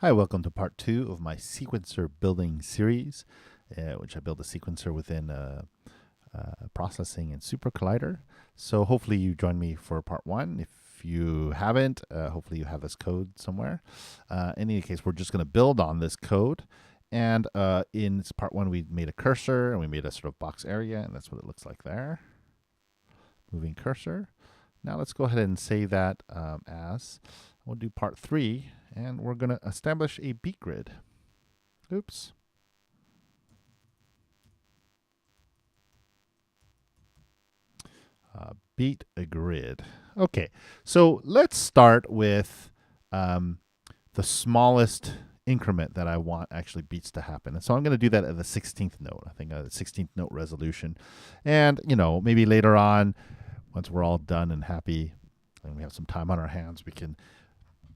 Hi, welcome to part 2 of my sequencer building series, which I build a sequencer within processing and super collider. So hopefully you join me for part 1. If you haven't, hopefully you have this code somewhere. In any case, we're just going to build on this code. And in part 1, we made a cursor and we made a sort of box area, and that's what it looks like there. Moving cursor. Now let's go ahead and save that as. We'll do part 3, and we're going to establish a beat grid. Oops. Beat a grid. Okay, so let's start with the smallest increment that I want actually beats to happen. And so I'm going to do that at the 16th note. I think a 16th note resolution. And, maybe later on, once we're all done and happy and we have some time on our hands, we can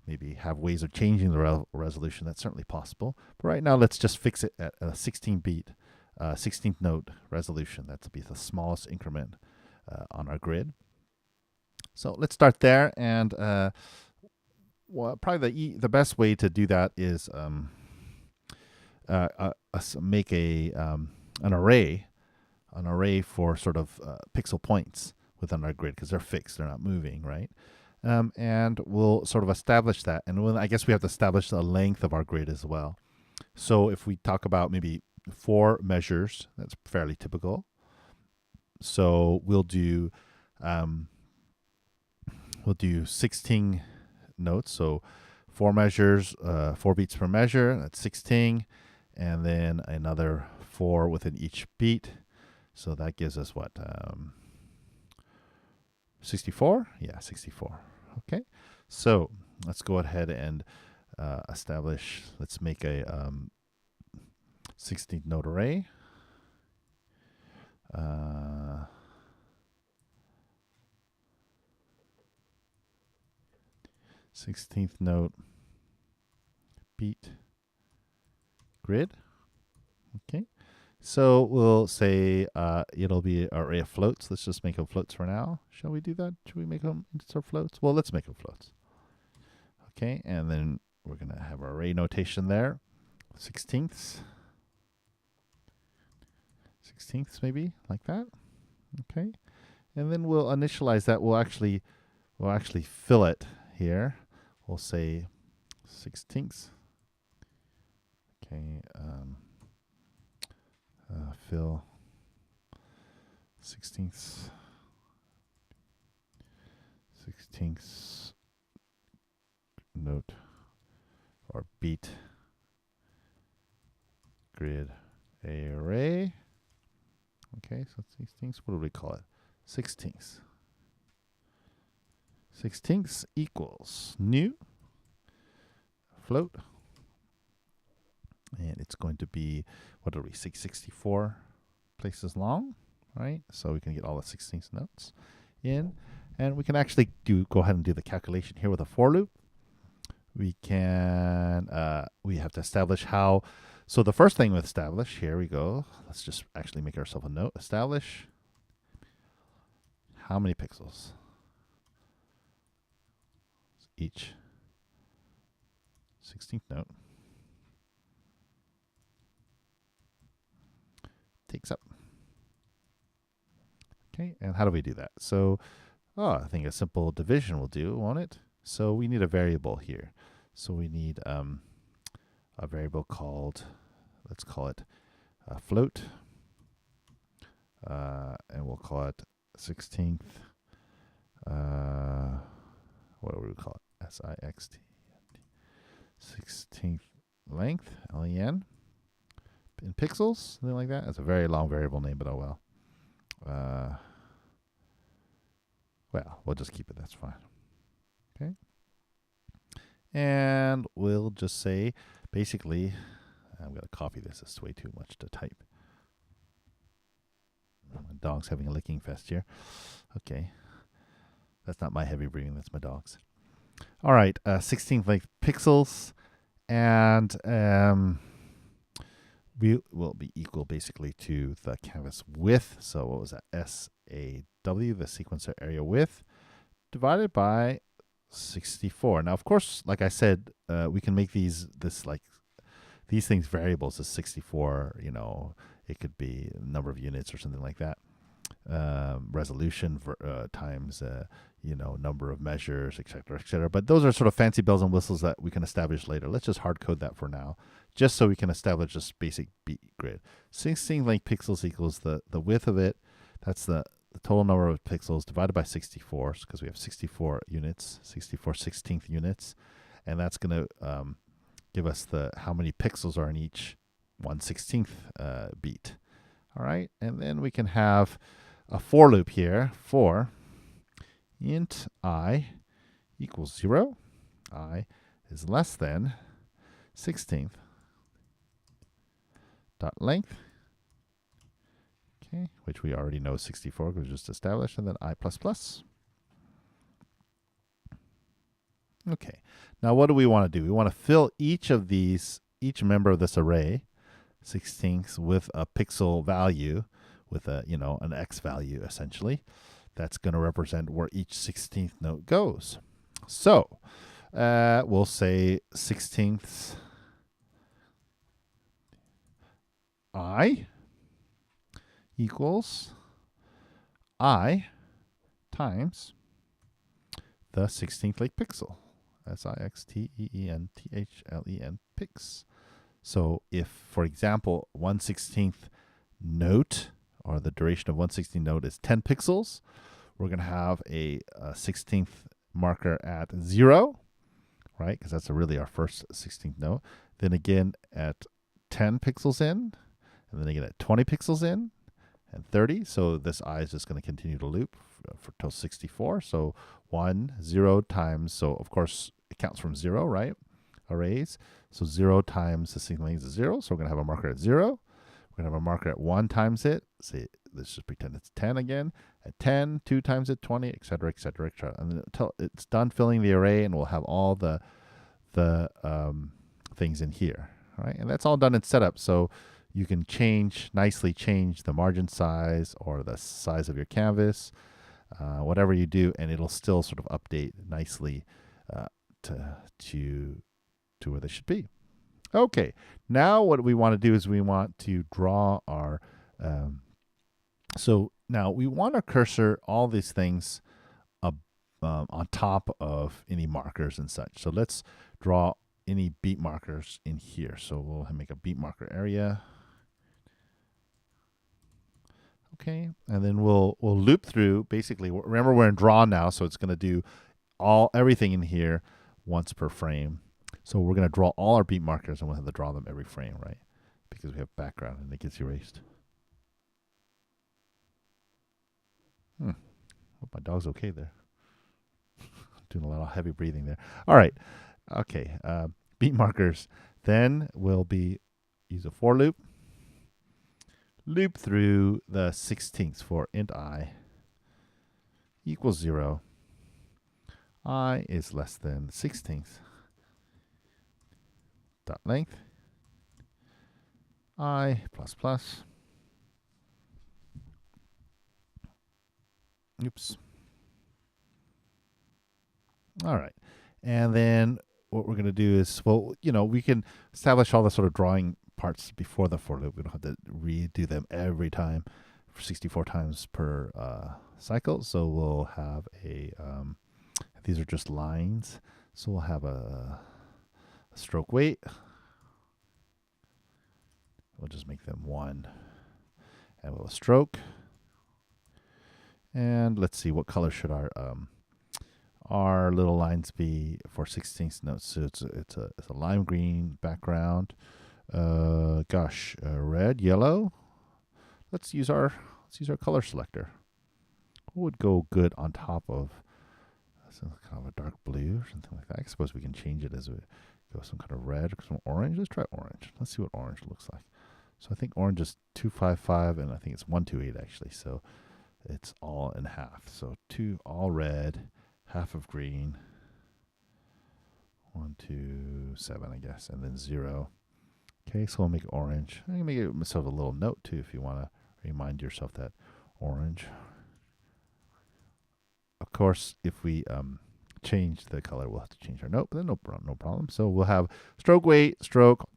maybe have ways of changing the resolution. That's certainly possible. But right now, let's just fix it at a 16-beat, 16th note resolution. That'll be the smallest increment on our grid. So let's start there. And probably the best way to do that is make an array for sort of pixel points within our grid, because they're fixed, they're not moving, right? And we'll sort of establish that. And I guess we have to establish the length of our grid as well. So if we talk about maybe 4 measures, that's fairly typical. So we'll do 16 notes. So 4 measures, 4 beats per measure. That's 16, and then another 4 within each beat. So that gives us what? 64? Yeah, 64. Okay. So let's go ahead and establish. Let's make a 16th note array. 16th note beat grid. Okay. So we'll say it'll be an array of floats. Let's just make them floats for now. Shall we do that? Should we make them into floats? Well, let's make them floats. Okay, and then we're going to have our array notation there. 16ths. 16ths maybe, like that. Okay. And then we'll initialize that. We'll actually fill it here. We'll say 16ths. Okay. Fill 16ths note or beat grid array. Okay, so 16ths, what do we call it? 16ths. 16ths equals new float. And it's going to be, what are we, 664 places long, right? So we can get all the 16th notes in. And we can actually go ahead and do the calculation here with a for loop. We have to establish how. So the first thing we establish, here we go. Let's just actually make ourselves a note. Establish how many pixels each 16th note takes up. Okay, and how do we do that? So, I think a simple division will do, won't it? So we need a variable here. So we need a variable called, let's call it float, and we'll call it 16th. What do we call it? SIXT. 16th length, LEN. In pixels, something like that. That's a very long variable name, but oh well. Well, we'll just keep it. That's fine. Okay. And we'll just say, basically, I'm going to copy this. It's way too much to type. My dog's having a licking fest here. Okay. That's not my heavy breathing. That's my dog's. All right. 16th length pixels. And we will be equal basically to the canvas width. So what was that? SAW, the sequencer area width, divided by 64. Now, of course, like I said, we can make these things variables as 64. It could be a number of units or something like that. Resolution times number of measures, etc., etc. But those are sort of fancy bells and whistles that we can establish later. Let's just hard code that for now, just so we can establish this basic beat grid. 16 length pixels equals the width of it. That's the total number of pixels divided by 64, because we have 64 units, 64 16th units, and that's going to give us how many pixels are in each 1/16th beat. All right, and then we can have a for loop here for int I equals 0. I is less than 16th dot length, okay, which we already know is 64 because we just established, and then I plus plus. Okay, now what do we want to do? We want to fill each member of this array, 16th, with a pixel value, with an x value essentially. That's going to represent where each 16th note goes. So we'll say 16th I equals I times the 16th length pixel. SIXTEENTHLEN pix. So if, for example, 1/16th note, or the duration of 1/16th note, is 10 pixels, we're going to have a 16th marker at 0, right? Because that's really our first 16th note. Then again at 10 pixels in, and then again at 20 pixels in, and 30. So this I is just going to continue to loop for till 64. So 1, 0 times, so of course it counts from 0, right? Arrays. So 0 times the 16th length is 0. So we're going to have a marker at 0. We're going to have a marker at 1 times it. Say, let's just pretend it's 10 again. At 10, 2 times it, 20, etc., etc., etc. And then until it's done filling the array, and we'll have all the things in here, right? And that's all done in setup. So you can nicely change the margin size or the size of your canvas, whatever you do, and it'll still sort of update nicely to where they should be. Okay, now what we want to do is we want to draw our, so now we want our cursor, all these things on top of any markers and such. So let's draw any beat markers in here. So we'll make a beat marker area. Okay, and then we'll loop through. Basically, remember we're in draw now, so it's going to do everything in here once per frame. So we're going to draw all our beat markers, and we'll have to draw them every frame, right? Because we have background and it gets erased. Hope my dog's okay there. Doing a lot of heavy breathing there. All right. Okay. Beat markers. Then we'll use a for loop. Loop through the 16ths for int I equals 0. I is less than 16th dot length. I plus plus. Oops. All right. And then what we're going to do is, we can establish all the sort of drawing parts before the for loop. We don't have to redo them every time for 64 times per cycle. So we'll have these are just lines. So we'll have a stroke weight. We'll just make them 1. And we'll stroke. And let's see, what color should our little lines be for 16th notes? So it's a lime green background. Red, yellow. Let's use our color selector. What would go good on top of kind of a dark blue or something like that? I suppose we can change it as we go, some kind of red or some orange. Let's try orange. Let's see what orange looks like. So I think orange is 255, and I think it's 128 actually. So it's all in half. So 2 all red, half of green. 1, 2, 7, I guess, and then 0. Okay, so we'll make it orange. I can make it myself a little note too if you want to remind yourself that orange. Of course, if we change the color. We'll have to change our note, but then no problem. So we'll have stroke weight, stroke,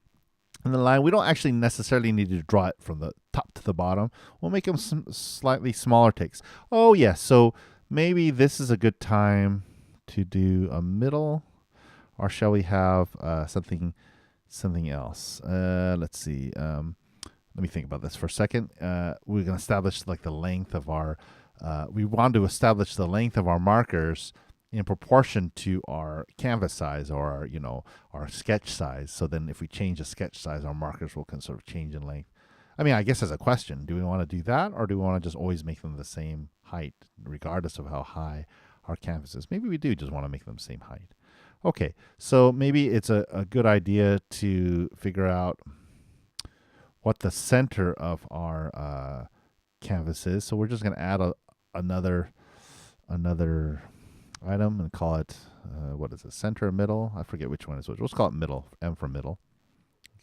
and the line. We don't actually necessarily need to draw it from the top to the bottom. We'll make them some slightly smaller ticks. Oh, yes. So maybe this is a good time to do a middle, or shall we have something else? Let's see. Let me think about this for a second. We're going to establish like the length of our. We want to establish the length of our markers in proportion to our canvas size or our, our sketch size. So then if we change the sketch size, our markers will sort of change in length. I mean, I guess as a question, do we want to do that, or do we want to just always make them the same height regardless of how high our canvas is? Maybe we do just want to make them the same height. Okay, so maybe it's a good idea to figure out what the center of our canvas is. So we're just going to add another item and call it, what is it, center or middle? I forget which one is which. Let's call it middle, M for middle.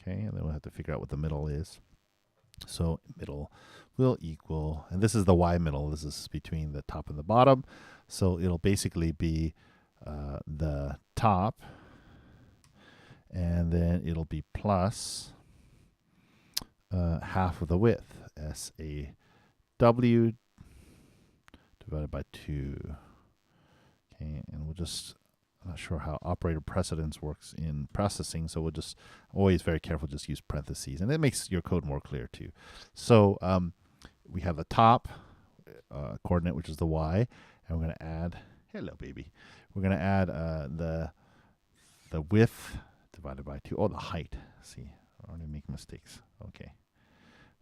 Okay, and then we'll have to figure out what the middle is. So middle will equal, and this is the Y middle. This is between the top and the bottom. So it'll basically be the top, and then it'll be plus half of the width, SAW divided by 2. Okay, and we'll just, I'm not sure how operator precedence works in processing, so we'll just always very careful, just use parentheses, and it makes your code more clear too. So we have the top coordinate, which is the Y, and we're going to add, hello baby, we're going to add the width divided by 2. Oh, the height. See, I already make mistakes. Okay,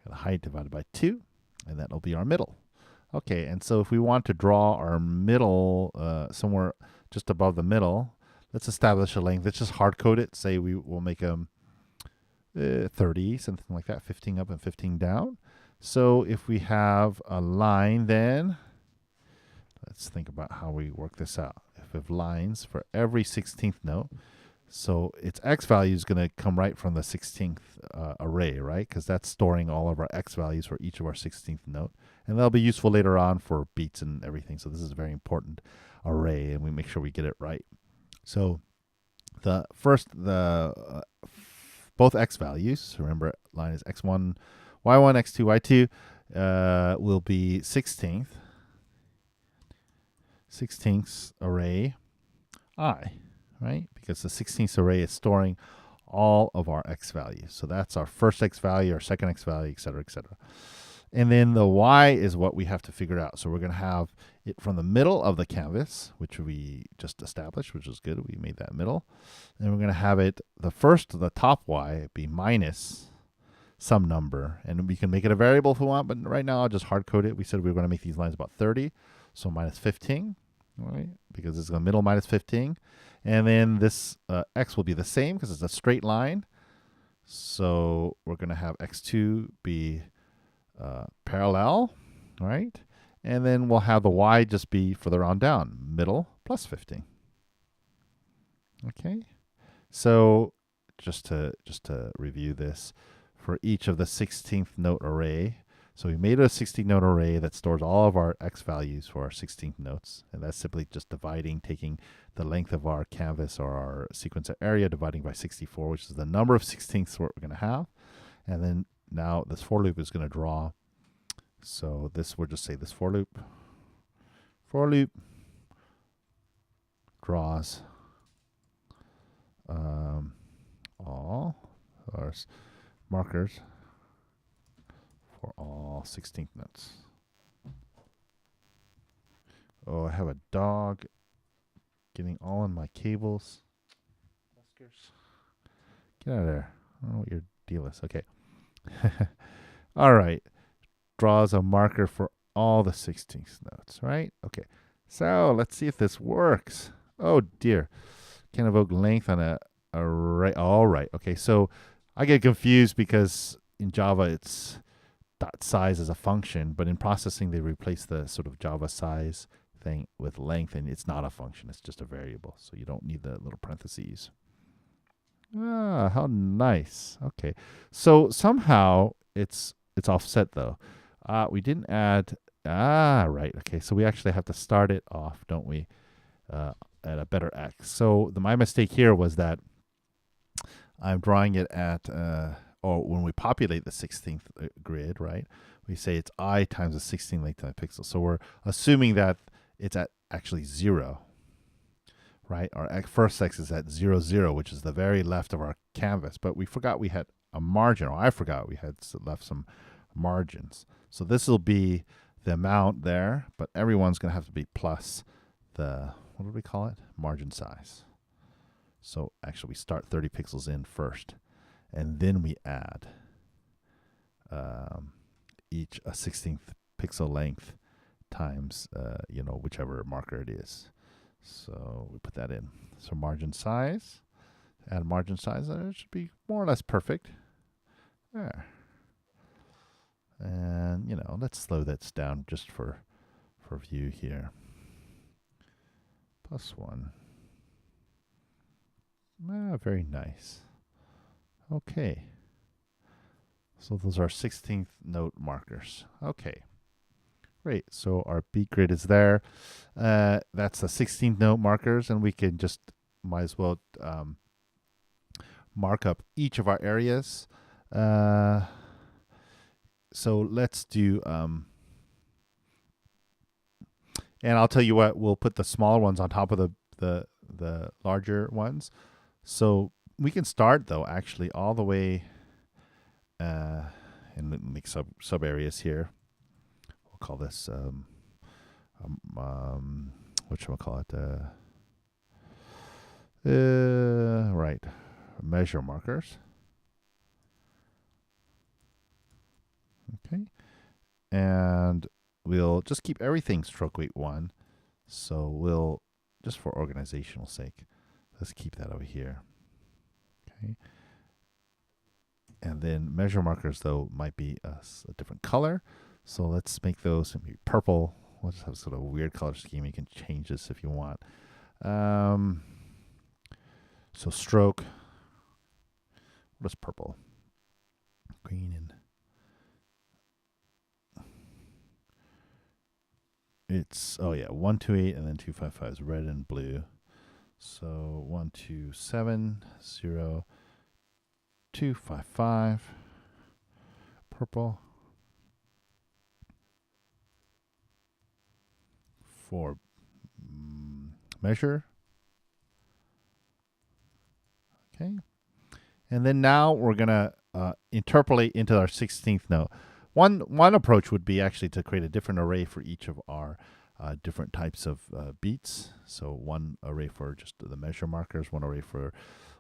the height divided by 2, and that'll be our middle. Okay, and so if we want to draw our middle somewhere just above the middle, let's establish a length. Let's just hard code it. Say we will make them 30, something like that, 15 up and 15 down. So if we have a line, then let's think about how we work this out. If we have lines for every 16th note, so its x value is going to come right from the 16th array, right? Because that's storing all of our x values for each of our 16th note. And that'll be useful later on for beats and everything. So this is a very important array, and we make sure we get it right. So the first, both x values, remember line is x1, y1, x2, y2, will be 16th array I, right? Because the 16th array is storing all of our x values. So that's our first x value, our second x value, et cetera, et cetera. And then the y is what we have to figure out. So we're going to have it from the middle of the canvas, which we just established, which is good. We made that middle. And we're going to have it, the top y, be minus some number. And we can make it a variable if we want, but right now I'll just hard code it. We said we were going to make these lines about 30. So minus 15, right? Because it's the middle minus 15. And then this x will be the same because it's a straight line. So we're going to have x2 be parallel, right? And then we'll have the y just be further on down, middle plus 15. Okay, so just to review this, for each of the 16th note array, so we made a 16 note array that stores all of our x values for our 16th notes, and that's simply just taking the length of our canvas or our sequence area, dividing by 64, which is the number of 16ths we're going to have, and then now this for loop is going to draw. So this, we'll just say this for loop draws all our markers for all 16th notes. Oh, I have a dog getting all in my cables. Get out of there. I don't know what your deal is. Okay. All right. Draws a marker for all the 16th notes, right? Okay. So let's see if this works. Oh dear. Can't evoke length on a array. All right. Okay. So I get confused because in Java it's dot size as a function, but in processing they replace the sort of Java size thing with length, and it's not a function. It's just a variable. So you don't need the little parentheses. Ah, how nice. Okay. So somehow it's offset though. We didn't add, right. Okay. So we actually have to start it off, don't we? at a better X. So my mistake here was that I'm drawing it at, or when we populate the 16th grid, right? We say it's I times the 16 length time pixels. So we're assuming that it's at actually 0, right? Our first X is at 0, 0, which is the very left of our canvas. But we forgot we had a margin, or I forgot we had left some margins. So this will be the amount there, but everyone's going to have to be plus the, what do we call it? Margin size. So actually we start 30 pixels in first, and then we add each a 16th pixel length times, whichever marker it is. So we put that in. So margin size, add margin size, and it should be more or less perfect. There. And, let's slow that down just for view here. +1. Very nice. Okay. So those are 16th note markers. Okay. Great. So our beat grid is there. That's the 16th note markers, and we can just might as well mark up each of our areas. So let's do, and I'll tell you what, we'll put the smaller ones on top of the larger ones. So we can start though actually all the way in like sub areas here. We'll call this what shall we call it? Right, measure markers. Okay, and we'll just keep everything stroke weight 1. So we'll, just for organizational sake, let's keep that over here. Okay. And then measure markers, though, might be a different color. So let's make those maybe purple. We'll just have sort of a weird color scheme. You can change this if you want. So stroke. What is purple? Green and it's 128 and then 255 is red and blue. So 127 0 255 purple for measure. Okay, and then now we're gonna interpolate into our 16th note. One approach would be actually to create a different array for each of our different types of beats. So one array for just the measure markers, one array for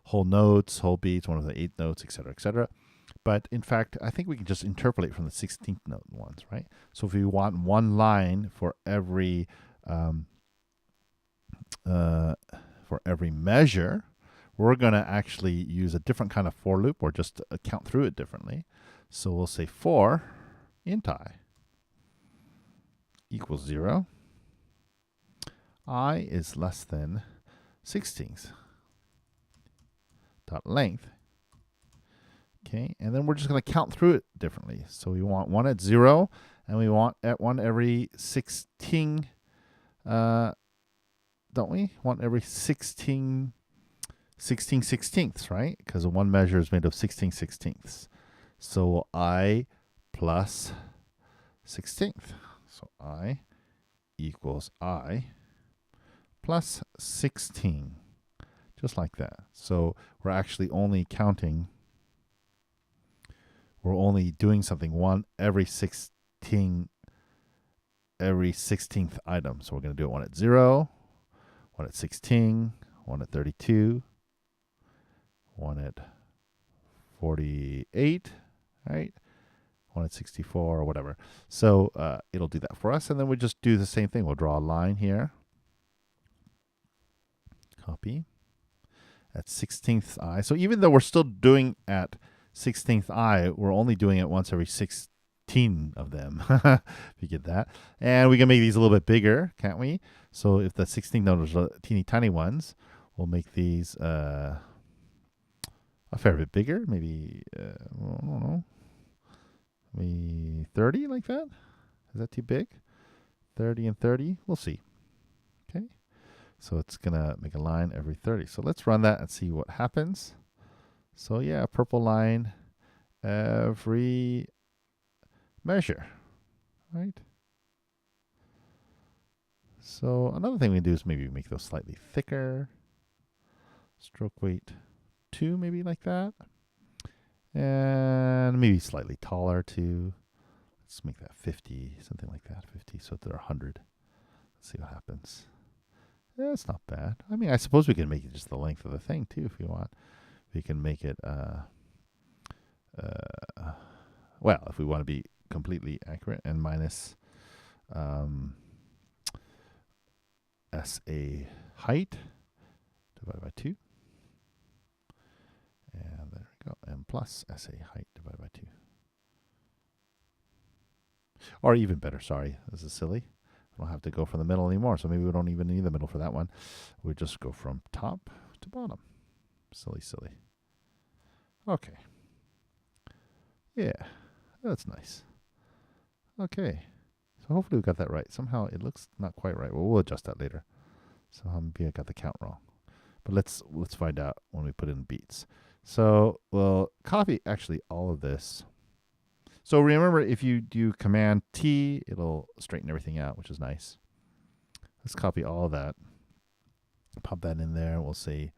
whole notes, whole beats, one of the 8 notes, etc., etc. But in fact, I think we can just interpolate from the 16th note ones, right? So if we want one line for every measure, we're going to actually use a different kind of for loop, or just count through it differently. So we'll say for int I equals 0. I is less than 16th dot length. Okay, and then we're just going to count through it differently. So we want one at 0, and we want at one every 16. Don't we want every 16 sixteenths, right? Because one measure is made of 16 sixteenths. So I plus 16th. So I equals I plus 16. Just like that. So we're actually only counting, we're only doing something one every 16th item. So we're going to do it one at 0, one at 16, one at 32, one at 48, right? One at 64 or whatever. So it'll do that for us. And then we just do the same thing. We'll draw a line here. Copy. At 16th I. So even though we're still doing at 16th I, we're only doing it once every 16 of them. If you get that. And we can make these a little bit bigger, can't we? So if the 16 notes are teeny tiny ones, we'll make these a fair bit bigger. Maybe, I don't know. Maybe 30 like that? Is that too big? 30 and 30? We'll see. Okay. So it's going to make a line every 30. So let's run that and see what happens. So yeah, purple line every measure, right? So another thing we can do is maybe make those slightly thicker. Stroke weight 2, maybe like that. And maybe slightly taller too. Let's make that 50, something like that, 50, so they're 100. Let's see what happens. Yeah, it's not bad. I mean, I suppose we can make it just the length of the thing too if you want. We can make it, well, if we want to be completely accurate, and minus SA height divided by 2. And there we go. And plus SA height divided by 2. Or even better, sorry, this is silly. I don't have to go from the middle anymore, so maybe we don't even need the middle for that one. We just go from top to bottom. Silly, silly. Okay. Yeah, that's nice. Okay. So hopefully we got that right. Somehow it looks not quite right. Well, we'll adjust that later. So maybe I got the count wrong. But let's find out when we put in beats. So we'll copy actually all of this. So remember, if you do Command T, it'll straighten everything out, which is nice. Let's copy all of that. Pop that in there. We'll say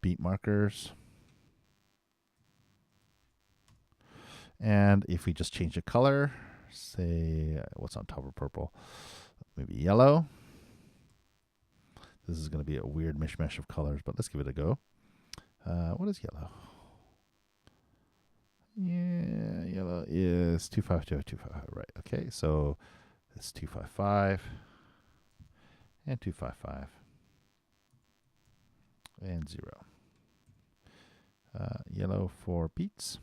beat markers. And if we just change the color, say what's on top of purple, maybe yellow. This is going to be a weird mishmash of colors, but let's give it a go. What is yellow? Yeah, yellow is 252, right. Okay, so it's 255 and 255 and 0. Yellow for beats.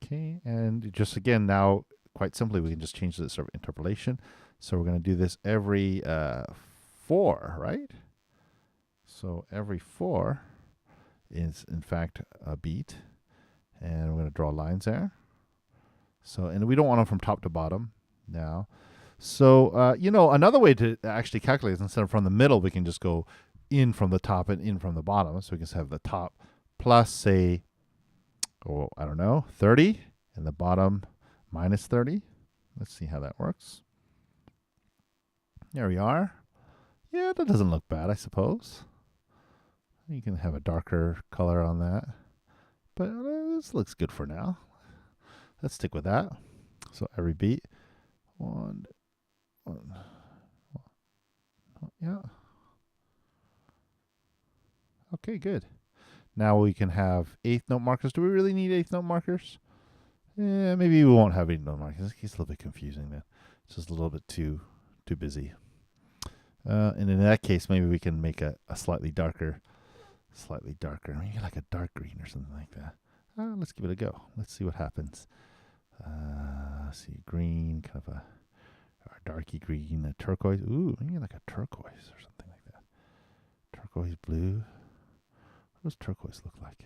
Okay, and just again now, quite simply, we can just change the sort of interpolation. So we're going to do this every 4, right? So every 4 is in fact a beat. And we're going to draw lines there. So, and we don't want them from top to bottom now. So, you know, another way to actually calculate is instead of from the middle, we can just go in from the top and in from the bottom. So we can just have the top plus, say, oh, I don't know, 30, and the bottom minus 30. Let's see how that works. There we are. Yeah, that doesn't look bad, I suppose. You can have a darker color on that. But this looks good for now. Let's stick with that. So every beat, one, yeah. Okay, good. Now we can have eighth note markers. Do we really need eighth note markers? Yeah, maybe we won't have eighth note markers. It's a little bit confusing then. It's just a little bit too busy. And in that case, maybe we can make a slightly darker, maybe like a dark green or something like that. Let's give it a go. Let's see what happens. See, green, kind of a darky green, a turquoise. Ooh, maybe like a turquoise or something like that. Turquoise blue. What does turquoise look like?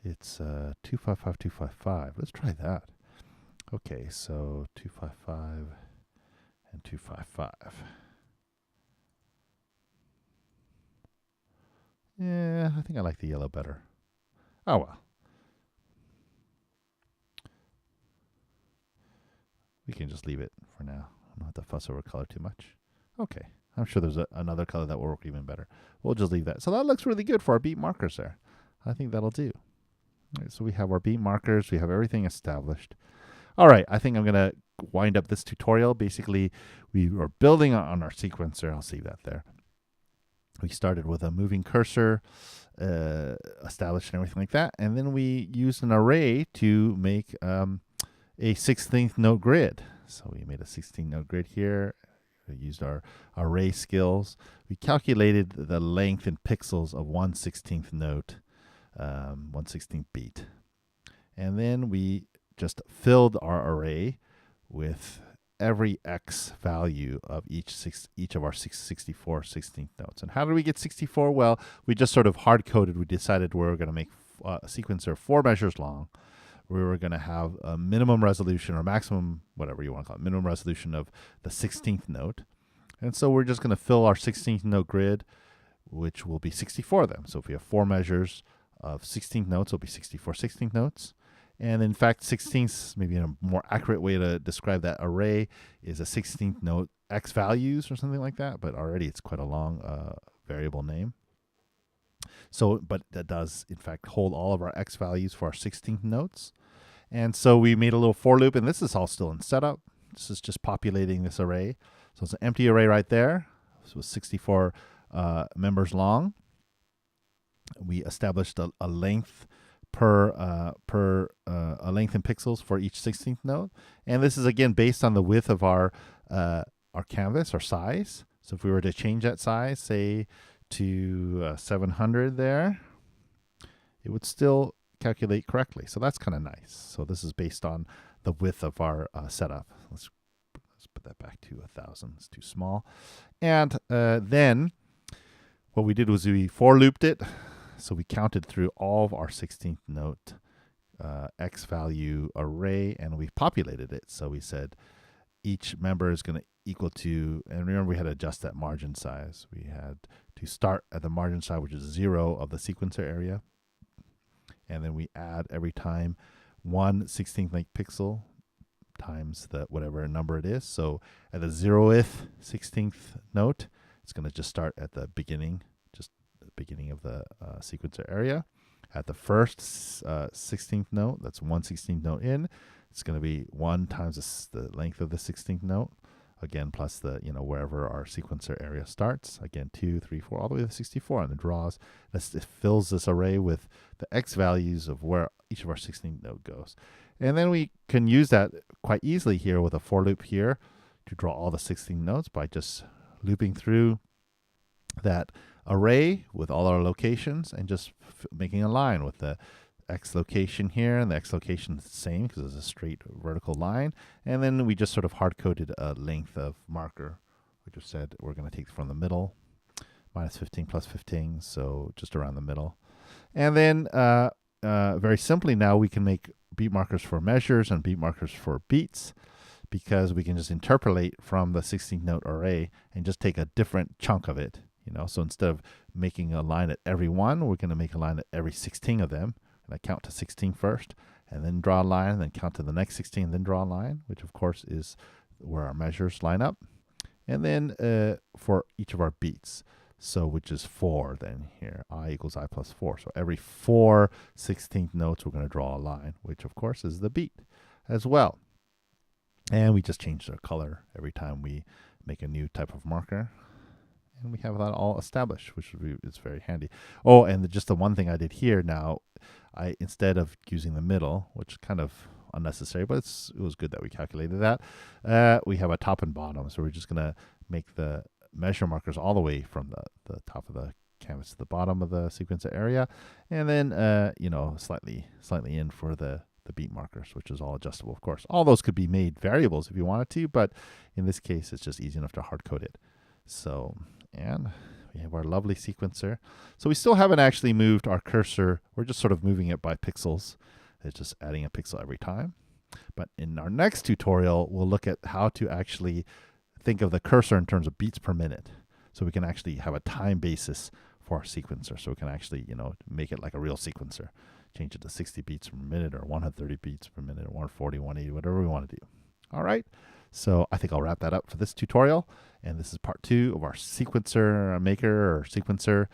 It's 255, 255. Let's try that. Okay, so 255 and 255. Yeah, I think I like the yellow better. Oh, well. We can just leave it for now. I don't have to fuss over color too much. Okay. I'm sure there's another color that will work even better. We'll just leave that. So that looks really good for our beat markers there. I think that'll do. All right, so we have our beat markers. We have everything established. All right. I think I'm going to wind up this tutorial. Basically, we are building on our sequencer. I'll save that there. We started with a moving cursor, established and everything like that. And then we used an array to make a 16th note grid. So we made a 16 note grid here. We used our array skills. We calculated the length in pixels of 1/16th note, 1/16th beat. And then we just filled our array with every X value of each of our 64 16th notes. And how did we get 64? Well, we just sort of hard-coded. We decided we were going to make a sequencer 4 measures long. We were going to have a minimum resolution or maximum, whatever you want to call it, minimum resolution of the 16th note. And so we're just going to fill our 16th note grid, which will be 64 of them. So if we have 4 measures of 16th notes, it'll be 64 16th notes. And in fact, 16ths, maybe in a more accurate way to describe that array, is a 16th note x values or something like that. But already it's quite a long variable name. So, but that does, in fact, hold all of our x values for our 16th notes. And so we made a little for loop, and this is all still in setup. This is just populating this array. So it's an empty array right there. So it's 64 members long. We established a length a length in pixels for each 16th node. And this is, again, based on the width of our canvas, or size. So if we were to change that size, say, to 700 there, it would still calculate correctly. So that's kind of nice. So this is based on the width of our setup. Let's put that back to 1,000. It's too small. And then what we did was we for looped it. So we counted through all of our 16th note x value array, and we populated it. So we said each member is going to equal to, and remember we had to adjust that margin size. We had to start at the margin size, which is 0 of the sequencer area. And then we add every time 1 16th length pixel times the whatever number it is. So at the 0th 16th note, it's going to just start at the beginning, just the beginning of the sequencer area. At the first 16th note, that's 1 16th note in, it's going to be 1 times the length of the 16th note. Again, plus the, wherever our sequencer area starts. Again, 2, 3, 4, all the way to 64 on the draws. It fills this array with the x values of where each of our 16th node goes. And then we can use that quite easily here with a for loop here to draw all the 16 nodes by just looping through that array with all our locations and just making a line with the x location here, and the x location is the same because it's a straight vertical line. And then we just sort of hard-coded a length of marker. We just said we're going to take from the middle, minus 15 plus 15, so just around the middle. And then very simply now we can make beat markers for measures and beat markers for beats, because we can just interpolate from the 16th note array and just take a different chunk of it. So instead of making a line at every one, we're going to make a line at every 16 of them. And I count to 16 first, and then draw a line, and then count to the next 16, and then draw a line, which of course is where our measures line up. And then for each of our beats, so which is 4 then here, I equals I plus 4. So every 4 16th notes, we're going to draw a line, which of course is the beat as well. And we just change the color every time we make a new type of marker. And we have that all established, which is very handy. Oh, and just the one thing I did here now, instead of using the middle, which is kind of unnecessary, but it was good that we calculated that, we have a top and bottom. So we're just going to make the measure markers all the way from the top of the canvas to the bottom of the sequencer area. And then, slightly in for the beat markers, which is all adjustable, of course. All those could be made variables if you wanted to, but in this case, it's just easy enough to hard code it. So, and we have our lovely sequencer. So we still haven't actually moved our cursor. We're just sort of moving it by pixels. It's just adding a pixel every time. But in our next tutorial, we'll look at how to actually think of the cursor in terms of beats per minute. So we can actually have a time basis for our sequencer. So we can actually, make it like a real sequencer. Change it to 60 beats per minute, or 130 beats per minute, or 140, 180, whatever we want to do. All right. So I think I'll wrap that up for this tutorial. And this is part 2 of our sequencer maker or sequencer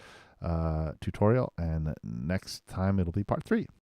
tutorial. And next time it'll be part 3.